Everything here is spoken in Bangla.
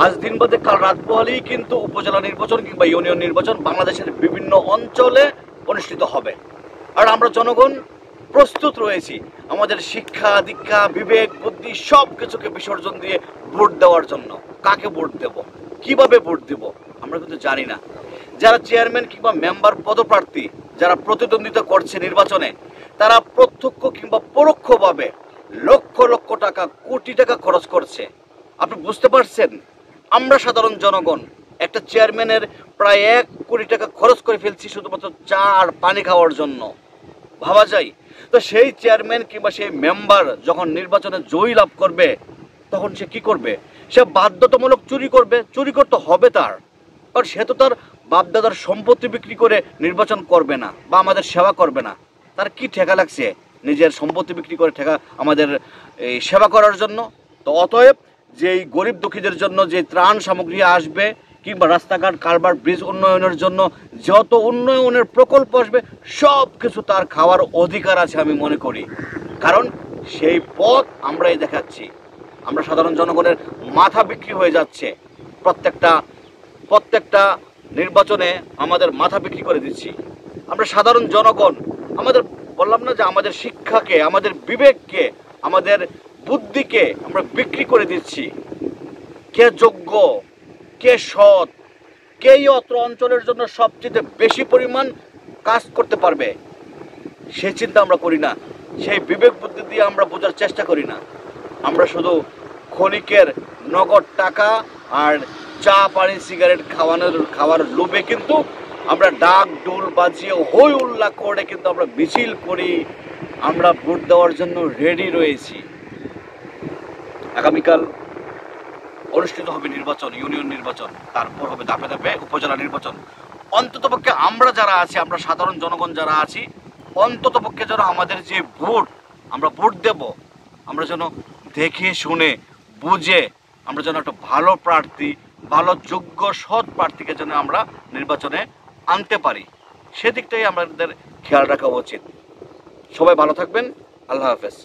আজ দিন বাদে কাল রাত পোহালেই কিন্তু উপজেলা নির্বাচন কিংবা ইউনিয়ন নির্বাচন বাংলাদেশের বিভিন্ন অঞ্চলে অনুষ্ঠিত হবে। আর আমরা জনগণ প্রস্তুত রয়েছি আমাদের শিক্ষা দীক্ষা বিবেক বুদ্ধি সব কিছুকে বিসর্জন দিয়ে ভোট দেওয়ার জন্য। কাকে ভোট দেব, কিভাবে ভোট দেব আমরা কিন্তু জানি না। যারা চেয়ারম্যান কিংবা মেম্বার পদপ্রার্থী যারা প্রতিদ্বন্দ্বিতা করছে নির্বাচনে, তারা প্রত্যক্ষ কিংবা পরোক্ষভাবে লক্ষ লক্ষ টাকা কোটি টাকা খরচ করছে। আপনি বুঝতে পারছেন? আমরা সাধারণ জনগণ একটা চেয়ারম্যানের প্রায় 1 কোটি টাকা খরচ করে ফেলছি শুধুমাত্র চা আর পানি খাওয়ার জন্য। ভাবা যায়? তো সেই চেয়ারম্যান কিংবা সেই মেম্বার যখন নির্বাচনে জয়ী লাভ করবে তখন সে কি করবে? সে বাধ্যতামূলক চুরি করবে। চুরি করতে হবে তার, কারণ সে তো তার বাপদাদার সম্পত্তি বিক্রি করে নির্বাচন করবে না বা আমাদের সেবা করবে না। তার কি ঠেকা লাগছে নিজের সম্পত্তি বিক্রি করে ঠেকা আমাদের এই সেবা করার জন্য? তো অতএব যেই গরিব দুঃখীদের জন্য যে ত্রাণ সামগ্রী আসবে কিংবা রাস্তাঘাট কালভার্ট ব্রিজ উন্নয়নের জন্য যত উন্নয়নের প্রকল্প আসবে সব কিছু তার খাওয়ার অধিকার আছে আমি মনে করি। কারণ সেই পথ আমরাই দেখাচ্ছি। আমরা সাধারণ জনগণের মাথা বিক্রি হয়ে যাচ্ছে। প্রত্যেকটা নির্বাচনে আমাদের মাথা বিক্রি করে দিচ্ছি। আমরা সাধারণ জনগণ আমাদের বললাম না যে আমাদের শিক্ষাকে, আমাদের বিবেককে, আমাদের বুদ্ধিকে আমরা বিক্রি করে দিচ্ছি। কে যোগ্য, কে সৎ, কে অত্র অঞ্চলের জন্য সবচেয়ে বেশি পরিমাণ কাজ করতে পারবে সেই চিন্তা আমরা করি না। সেই বিবেক বুদ্ধি দিয়ে আমরা বোঝার চেষ্টা করি না। আমরা শুধু ক্ষণিকের নগদ টাকা আর চা পানি সিগারেট খাওয়ার লোভে কিন্তু আমরা ডাক ডোল বাজিয়ে হই উল্লাহ করে কিন্তু আমরা মিছিল করি। আমরা ভোট দেওয়ার জন্য রেডি রয়েছি। আগামীকাল অনুষ্ঠিত হবে নির্বাচন, ইউনিয়ন নির্বাচন, তারপর হবে ধাপে ধাপে উপজেলা নির্বাচন। অন্ততপক্ষে আমরা যারা আছি, আমরা সাধারণ জনগণ যারা আছি, অন্ততপক্ষে যেন আমাদের যে ভোট, আমরা ভোট দেব, আমরা যেন দেখে শুনে বুঝে আমরা যেন একটা ভালো প্রার্থী, ভালো যোগ্য সৎ প্রার্থীকে যেন আমরা নির্বাচনে আনতে পারি, সেদিকটাই আমাদের খেয়াল রাখা উচিত। সবাই ভালো থাকবেন। আল্লাহ হাফেজ।